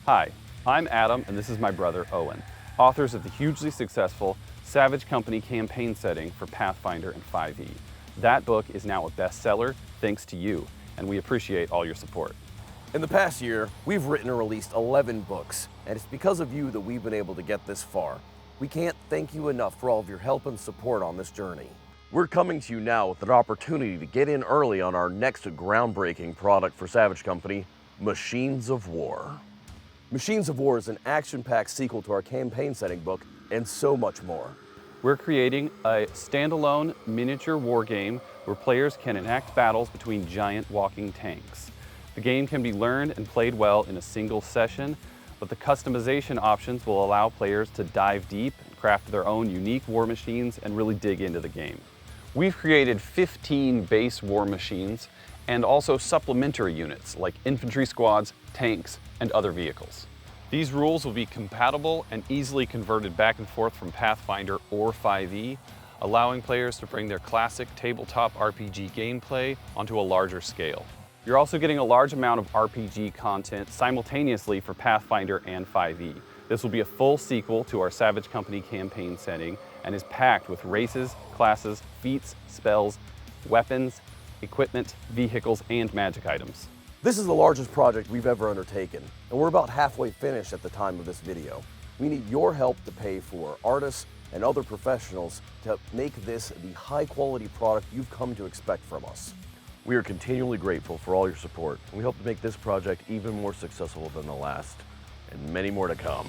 Hi, I'm Adam, and this is my brother Owen, authors of the hugely successful Savage Company campaign setting for Pathfinder and 5e. That book is now a bestseller thanks to you, and we appreciate all your support. In the past year, we've written and released 11 books, and it's because of you that we've been able to get this far. We can't thank you enough for all of your help and support on this journey. We're coming to you now with an opportunity to get in early on our next groundbreaking product for Savage Company, Machines of War. Machines of War is an action-packed sequel to our campaign setting book, and so much more. We're creating a standalone miniature war game where players can enact battles between giant walking tanks. The game can be learned and played well in a single session, but the customization options will allow players to dive deep, craft their own unique war machines, and really dig into the game. We've created 15 base war machines and also supplementary units like infantry squads, tanks, and other vehicles. These rules will be compatible and easily converted back and forth from Pathfinder or 5e, allowing players to bring their classic tabletop RPG gameplay onto a larger scale. You're also getting a large amount of RPG content simultaneously for Pathfinder and 5e. This will be a full sequel to our Savage Company campaign setting and is packed with races, classes, feats, spells, weapons, equipment, vehicles, and magic items. This is the largest project we've ever undertaken, and we're about halfway finished at the time of this video. We need your help to pay for artists and other professionals to make this the high-quality product you've come to expect from us. We are continually grateful for all your support, and we hope to make this project even more successful than the last, and many more to come.